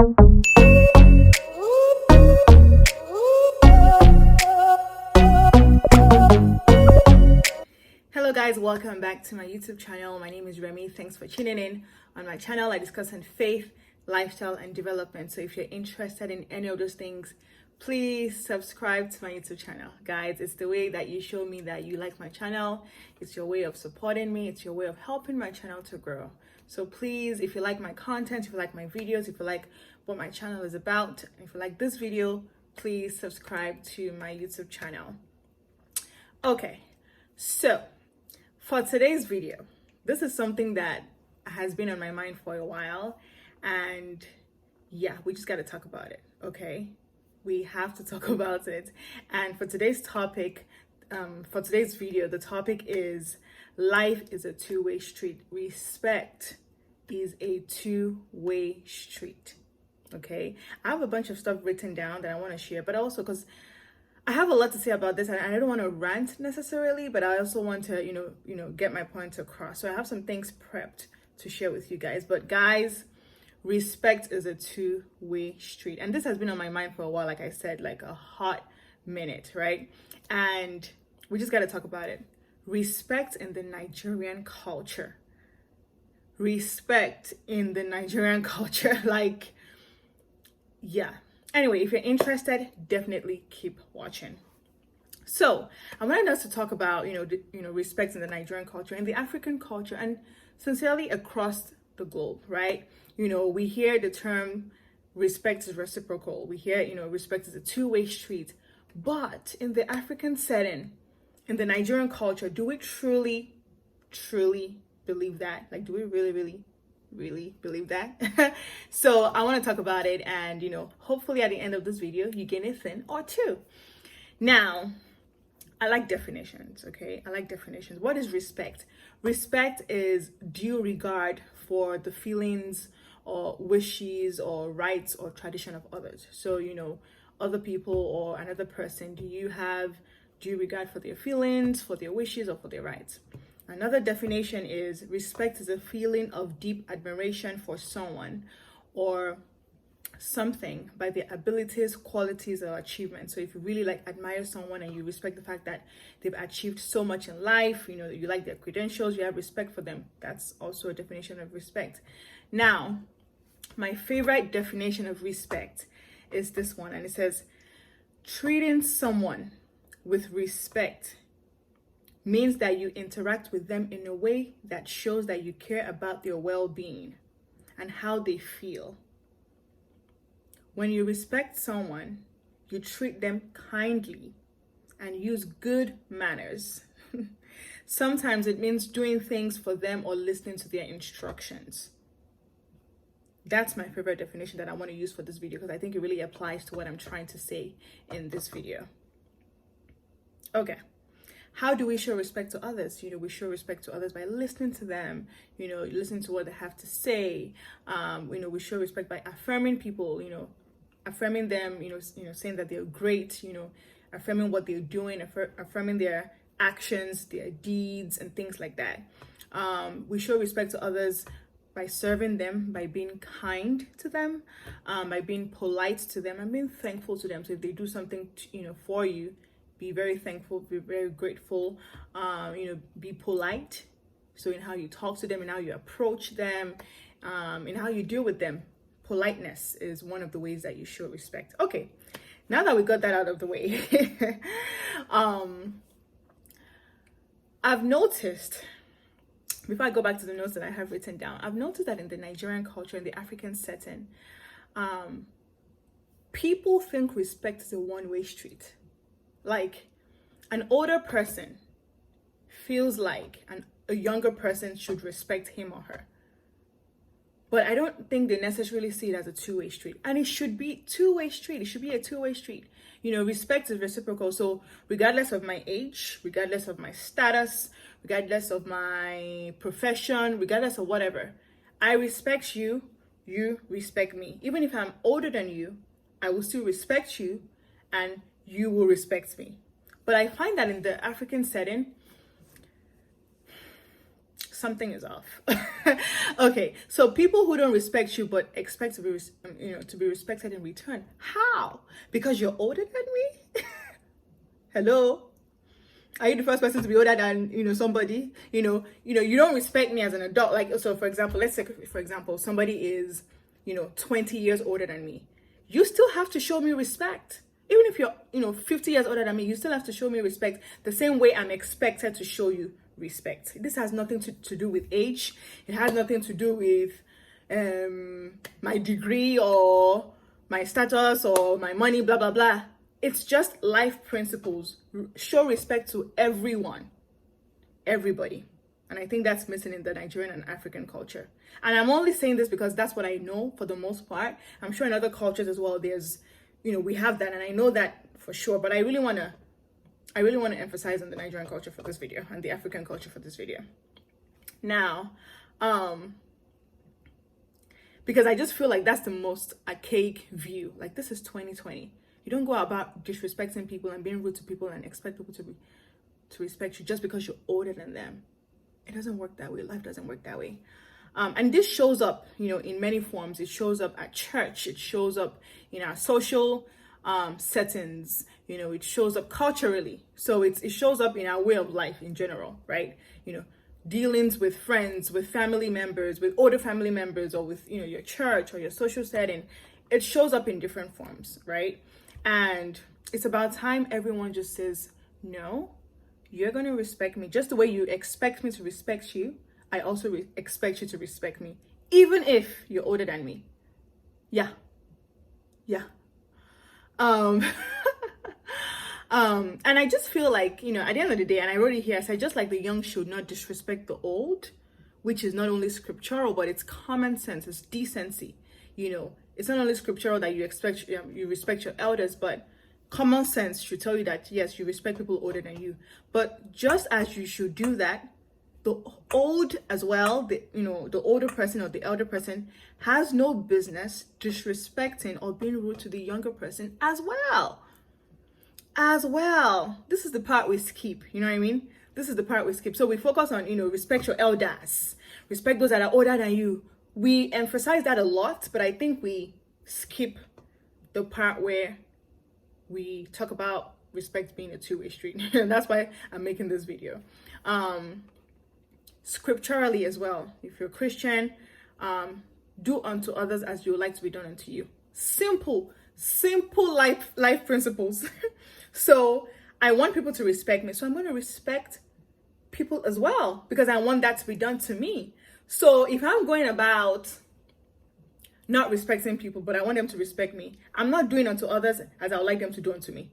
Hello guys, welcome back to my YouTube channel. My name is Remi. Thanks for tuning in. On my channel, I discuss on faith, lifestyle, and development. So if you're interested in any of those things, please subscribe to my YouTube channel. Guys, it's the way that you show me that you like my channel. It's your way of supporting me. It's your way of helping my channel to grow. So please, if you like my content, if you like my videos, if you like what my channel is about, if you like this video, please subscribe to my YouTube channel. Okay, so for today's video, this is something that has been on my mind for a while, and yeah, we just got to talk about it. Okay, we have to talk about it. And for today's topic, for today's video, the topic is life is a two-way street. Respect is a two-way street. Okay, I have a bunch of stuff written down that I want to share, but also because I have a lot to say about this, and I don't want to rant necessarily, but I also want to, you know, get my point across. So I have some things prepped to share with you guys. But guys, respect is a two-way street, and this has been on my mind for a while. Like I said, like a hot minute, right? And we just got to talk about it. Respect in the Nigerian culture. Respect in the Nigerian culture, like, yeah. Anyway, if you're interested, definitely keep watching. So I wanted us to talk about, respect in the Nigerian culture and the African culture, and sincerely across the globe, right? We hear the term respect is reciprocal. We hear, respect is a two-way street. But in the African setting, in the Nigerian culture, do we truly believe that? Like, do we really believe that? So I want to talk about it, and hopefully at the end of this video you gain a thing or two. Now, I like definitions. Okay, I like definitions. What is respect? Respect is due regard for the feelings or wishes or rights or tradition of others. So other people or another person, do you have due regard for their feelings, for their wishes, or for their rights? Another definition is respect is a feeling of deep admiration for someone or something by their abilities, qualities, or achievements. So if you really admire someone and you respect the fact that they've achieved so much in life, you like their credentials, you have respect for them. That's also a definition of respect. Now, my favorite definition of respect is this one, and it says, treating someone with respect means that you interact with them in a way that shows that you care about their well-being and how they feel. When you respect someone, you treat them kindly and use good manners. Sometimes it means doing things for them or listening to their instructions. That's my favorite definition that I want to use for this video, because I think it really applies to what I'm trying to say in this video. Okay. How do we show respect to others? We show respect to others by listening to them, listening to what they have to say. We show respect by affirming people, affirming them, saying that they're great, affirming what they're doing, affirming their actions, their deeds, and things like that. We show respect to others by serving them, by being kind to them, by being polite to them, and being thankful to them. So if they do something, for you, be very thankful, be very grateful, be polite. So in how you talk to them, in how you approach them, in how you deal with them, politeness is one of the ways that you show respect. Okay, now that we got that out of the way, I've noticed, before I go back to the notes that I have written down, I've noticed that in the Nigerian culture, in the African setting, people think respect is a one-way street. Like, an older person feels like a younger person should respect him or her. But I don't think they necessarily see it as a two-way street. And it should be two-way street. It should be a two-way street. Respect is reciprocal. So regardless of my age, regardless of my status, regardless of my profession, regardless of whatever, I respect you, you respect me. Even if I'm older than you, I will still respect you, and you will respect me. But I find that in the African setting, something is off. Okay, so people who don't respect you but expect to be to be respected in return. How? Because you're older than me? Hello, are you the first person to be older than somebody? You don't respect me as an adult. Like, so for example, let's say for example somebody is 20 years older than me. You still have to show me respect. Even if you're 50 years older than me, you still have to show me respect the same way I'm expected to show you respect. This has nothing to do with age. It has nothing to do with my degree or my status or my money, blah blah blah. It's just life principles. Show respect to everyone, everybody. And I think that's missing in the Nigerian and African culture. And I'm only saying this because that's what I know for the most part. I'm sure in other cultures as well, there's, we have that, and I know that for sure. But I really want to emphasize on the Nigerian culture for this video and the African culture for this video. Now, because I just feel like that's the most archaic view. Like, this is 2020. You don't go about disrespecting people and being rude to people and expect people to respect you just because you're older than them. It doesn't work that way. Life doesn't work that way. And this shows up, in many forms. It shows up at church. It shows up in our social settings. It shows up culturally. So it shows up in our way of life in general, right? Dealings with friends, with family members, with older family members, or with, your church or your social setting. It shows up in different forms, right? And it's about time everyone just says, no, you're going to respect me just the way you expect me to respect you. I also expect you to respect me, even if you're older than me. Yeah. And I just feel like, at the end of the day, and I wrote it here, I said, just like the young should not disrespect the old, which is not only scriptural, but it's common sense, it's decency. It's not only scriptural that you respect your elders, but common sense should tell you that, yes, you respect people older than you. But just as you should do that, the old as well, the older person or the elder person has no business disrespecting or being rude to the younger person as well. This is the part we skip, you know what I mean? This is the part we skip. So we focus on, respect your elders, respect those that are older than you. We emphasize that a lot, but I think we skip the part where we talk about respect being a two-way street. And that's why I'm making this video. Scripturally as well, if you're a Christian, do unto others as you would like to be done unto you. Simple life principles. So I want people to respect me, so I'm going to respect people as well, because I want that to be done to me. So if I'm going about not respecting people, but I want them to respect me, I'm not doing unto others as I would like them to do unto me.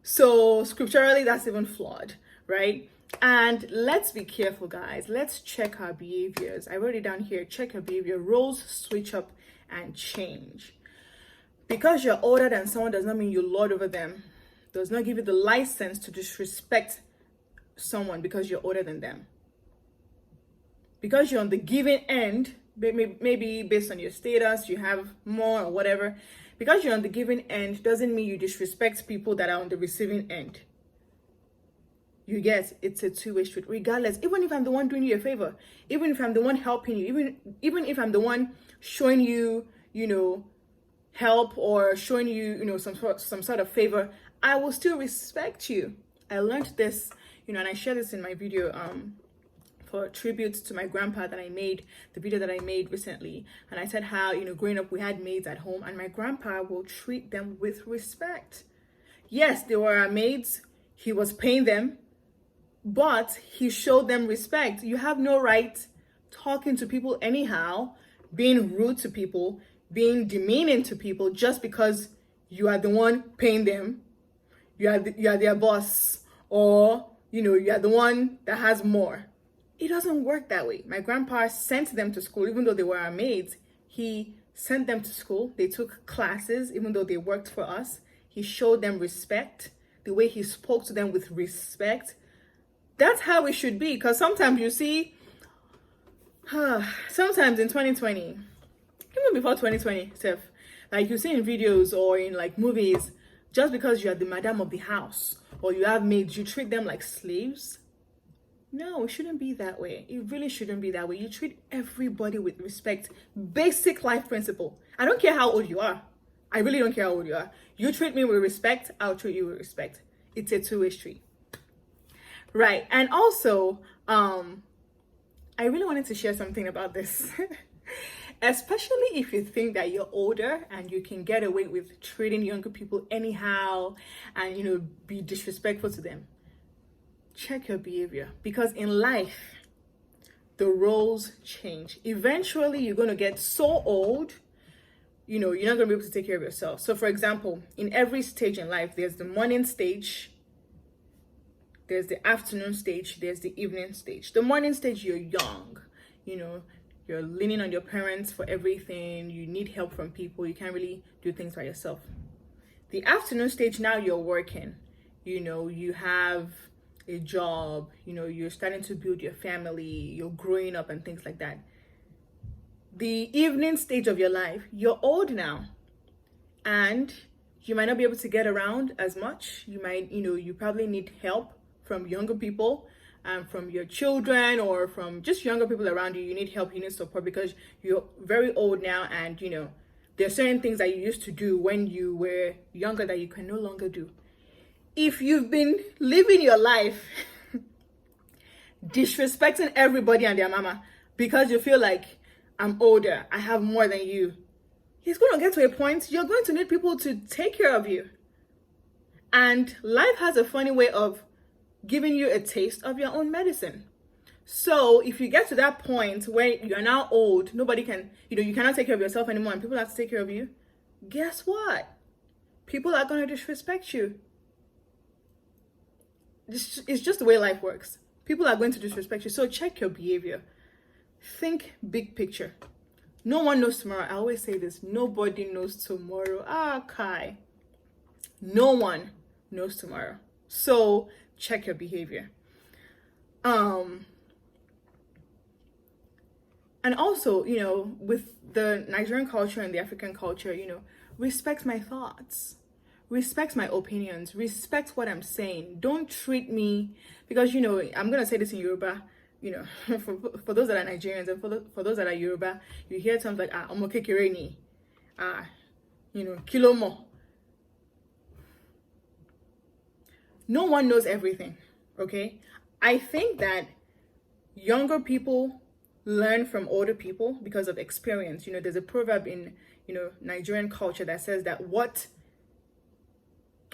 So scripturally, that's even flawed, right? And let's be careful, guys. Let's check our behaviors. I wrote it down here. Check your behavior. Roles switch up and change. Because you're older than someone does not mean you lord over them. Does not give you the license to disrespect someone because you're older than them. Because you're on the giving end, maybe based on your status, you have more or whatever. Because you're on the giving end doesn't mean you disrespect people that are on the receiving end. You get, it's a two-way street, regardless. Even if I'm the one doing you a favor, even if I'm the one helping you, even if I'm the one showing you, help or showing you, some sort of favor, I will still respect you. I learned this, and I shared this in my video, for a tribute to my grandpa that I made, the video that I made recently. And I said how, growing up, we had maids at home, and my grandpa will treat them with respect. Yes, they were our maids. He was paying them, but he showed them respect. You have no right talking to people anyhow, being rude to people, being demeaning to people just because you are the one paying them. You are their boss, or, you are the one that has more. It doesn't work that way. My grandpa sent them to school, even though they were our maids. He sent them to school. They took classes, even though they worked for us. He showed them respect, the way he spoke to them with respect. That's how it should be. Because sometimes you see, sometimes in 2020, even before 2020, Steph, like you see in videos or in like movies, just because you are the madam of the house or you have maids, you treat them like slaves. No, it shouldn't be that way. It really shouldn't be that way. You treat everybody with respect. Basic life principle. I don't care how old you are. I really don't care how old you are. You treat me with respect, I'll treat you with respect. It's a two-way street. Right. And also, I really wanted to share something about this. Especially if you think that you're older and you can get away with treating younger people anyhow and, be disrespectful to them. Check your behavior, because in life, the roles change. Eventually, you're going to get so old, you're not going to be able to take care of yourself. So, for example, in every stage in life, there's the morning stage, there's the afternoon stage, there's the evening stage. The morning stage, you're young, you're leaning on your parents for everything. You need help from people. You can't really do things by yourself. The afternoon stage, now you're working. You have a job. You're starting to build your family. You're growing up and things like that. The evening stage of your life, you're old now. And you might not be able to get around as much. You might, you probably need help from younger people. From your children or from just younger people around you. You need help, you need support, because you're very old now, and there are certain things that you used to do when you were younger that you can no longer do. If you've been living your life disrespecting everybody and their mama because you feel like, I'm older, I have more than you, it's going to get to a point you're going to need people to take care of you. And life has a funny way of giving you a taste of your own medicine. So if you get to that point where you're now old, nobody can, you cannot take care of yourself anymore and people have to take care of you, guess what? People are going to disrespect you. It's just the way life works. People are going to disrespect you. So check your behavior. Think big picture. No one knows tomorrow. I always say this. Nobody knows tomorrow. Kai. No one knows tomorrow. So check your behavior. And also, with the Nigerian culture and the African culture, respect my thoughts, respect my opinions, respect what I'm saying. Don't treat me, because, I'm going to say this in Yoruba, for those that are Nigerians and for those that are Yoruba, you hear terms like, omokekereni, kilomo. No one knows everything, okay? I think that younger people learn from older people because of experience. There's a proverb in, Nigerian culture that says that what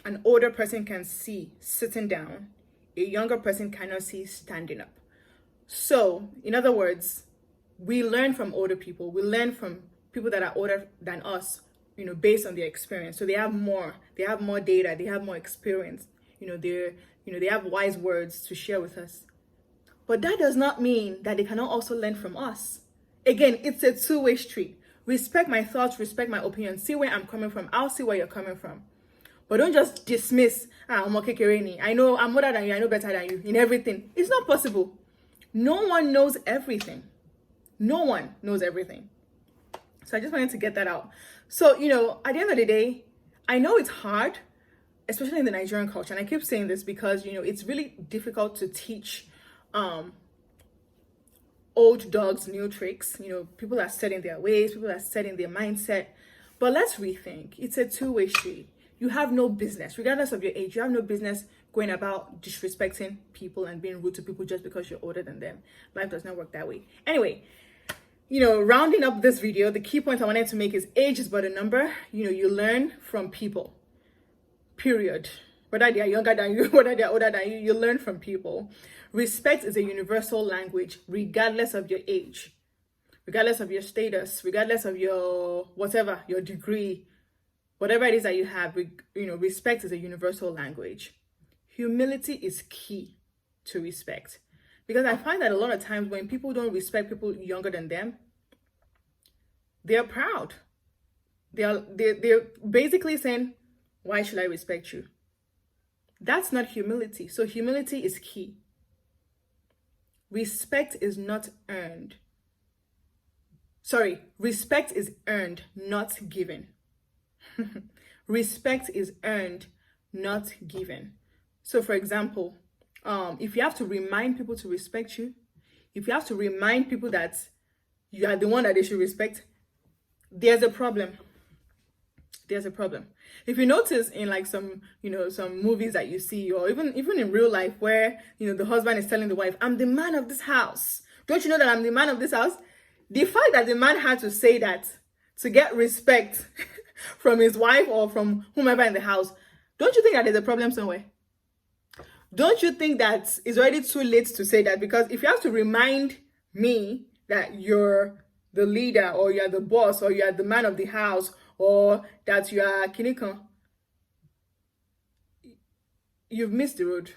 an older person can see sitting down, a younger person cannot see standing up. So, in other words, we learn from older people. We learn from people that are older than us, based on their experience. So they have more data, they have more experience. They have wise words to share with us. But that does not mean that they cannot also learn from us. Again, it's a two-way street. Respect my thoughts, respect my opinions. See where I'm coming from. I'll see where you're coming from. But don't just dismiss, I know I'm older than you, I know better than you in everything. It's not possible. No one knows everything. No one knows everything. So I just wanted to get that out. So, at the end of the day, I know it's hard, especially in the Nigerian culture. And I keep saying this because, it's really difficult to teach old dogs new tricks. People are set in their ways, people are set in their mindset. But let's rethink. It's a two-way street. You have no business, regardless of your age, you have no business going about disrespecting people and being rude to people just because you're older than them. Life does not work that way. Anyway, rounding up this video, the key point I wanted to make is age is but a number. You learn from people. Period. Whether they are younger than you, whether they are older than you, you learn from people. Respect is a universal language, regardless of your age, regardless of your status, regardless of your whatever, your degree, whatever it is that you have. Respect is a universal language. Humility is key to respect, because I find that a lot of times when people don't respect people younger than them, they're proud. They're basically saying, why should I respect you? That's not humility. So humility is key. Respect is not earned. Respect is earned, not given. Respect is earned, not given. So for example, If you have to remind people to respect you, if you have to remind people that you are the one that they should respect, there's a problem. There's a problem. If you notice in like some, some movies that you see, or even in real life, where, the husband is telling the wife, I'm the man of this house. Don't you know that I'm the man of this house? The fact that the man had to say that to get respect from his wife or from whomever in the house, don't you think that there's a problem somewhere? Don't you think that it's already too late to say that? Because if you have to remind me that you're the leader, or you're the boss, or you're the man of the house, or that you are Kinikon, you've missed the road.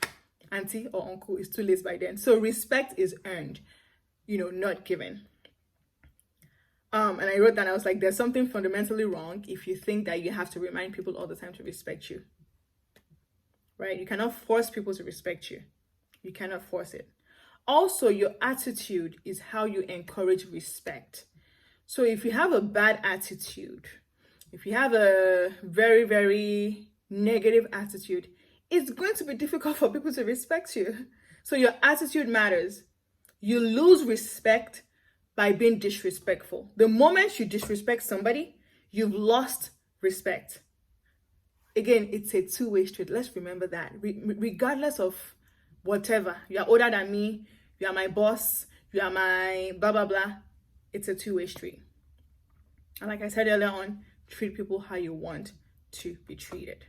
Auntie or uncle, is too late by then. So respect is earned, not given. And I wrote that, I was like, there's something fundamentally wrong if you think that you have to remind people all the time to respect you. Right? You cannot force people to respect you. You cannot force it. Also, your attitude is how you encourage respect. So if you have a bad attitude, if you have a very, very negative attitude, it's going to be difficult for people to respect you. So your attitude matters. You lose respect by being disrespectful. The moment you disrespect somebody, you've lost respect. Again, it's a two-way street. Let's remember that. Regardless of whatever, you are older than me, you are my boss, you are my blah, blah, blah. It's a two-way street. And like I said earlier on, treat people how you want to be treated.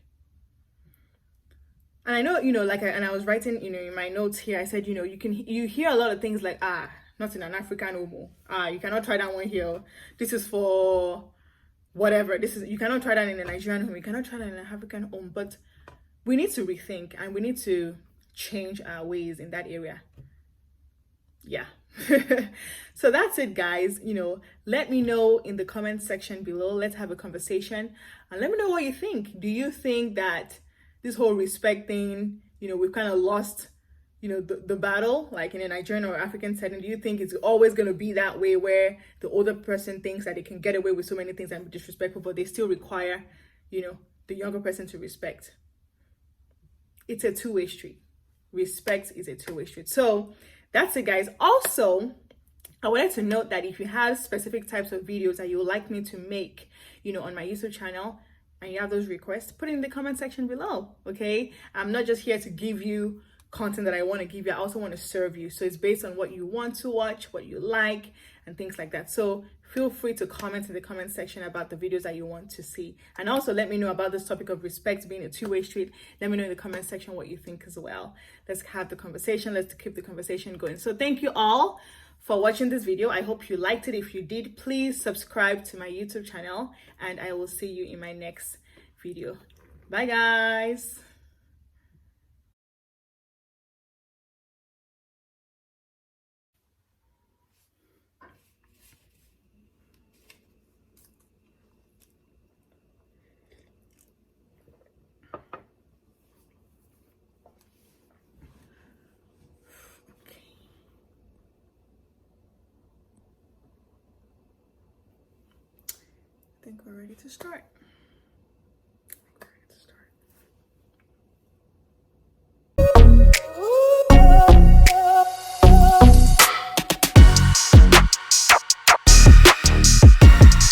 And I know, and I was writing, in my notes here, I said, you hear a lot of things like, not in an African home. You cannot try that one here. This is for whatever. You cannot try that in a Nigerian home. You cannot try that in an African home. But we need to rethink, and we need to change our ways in that area. Yeah. So that's it, guys. Let me know in the comment section below. Let's have a conversation, and let me know what you think. Do you think that this whole respect thing, we've kind of lost, the battle, like in a Nigerian or African setting? Do you think it's always going to be that way, where the older person thinks that they can get away with so many things and be disrespectful, but they still require, the younger person to respect? It's a two-way street. Respect is a two-way street. So that's it, guys. Also, I wanted to note that if you have specific types of videos that you would like me to make, on my YouTube channel, and you have those requests, put it in the comment section below, okay? I'm not just here to give you content that I want to give you. I also want to serve you. So it's based on what you want to watch, what you like, and things like that. So feel free to comment in the comment section about the videos that you want to see. And also let me know about this topic of respect being a two-way street. Let me know in the comment section what you think as well. Let's have the conversation. Let's keep the conversation going. So thank you all for watching this video. I hope you liked it. If you did, please subscribe to my YouTube channel, and I will see you in my next video. Bye, guys. I think we're ready to start.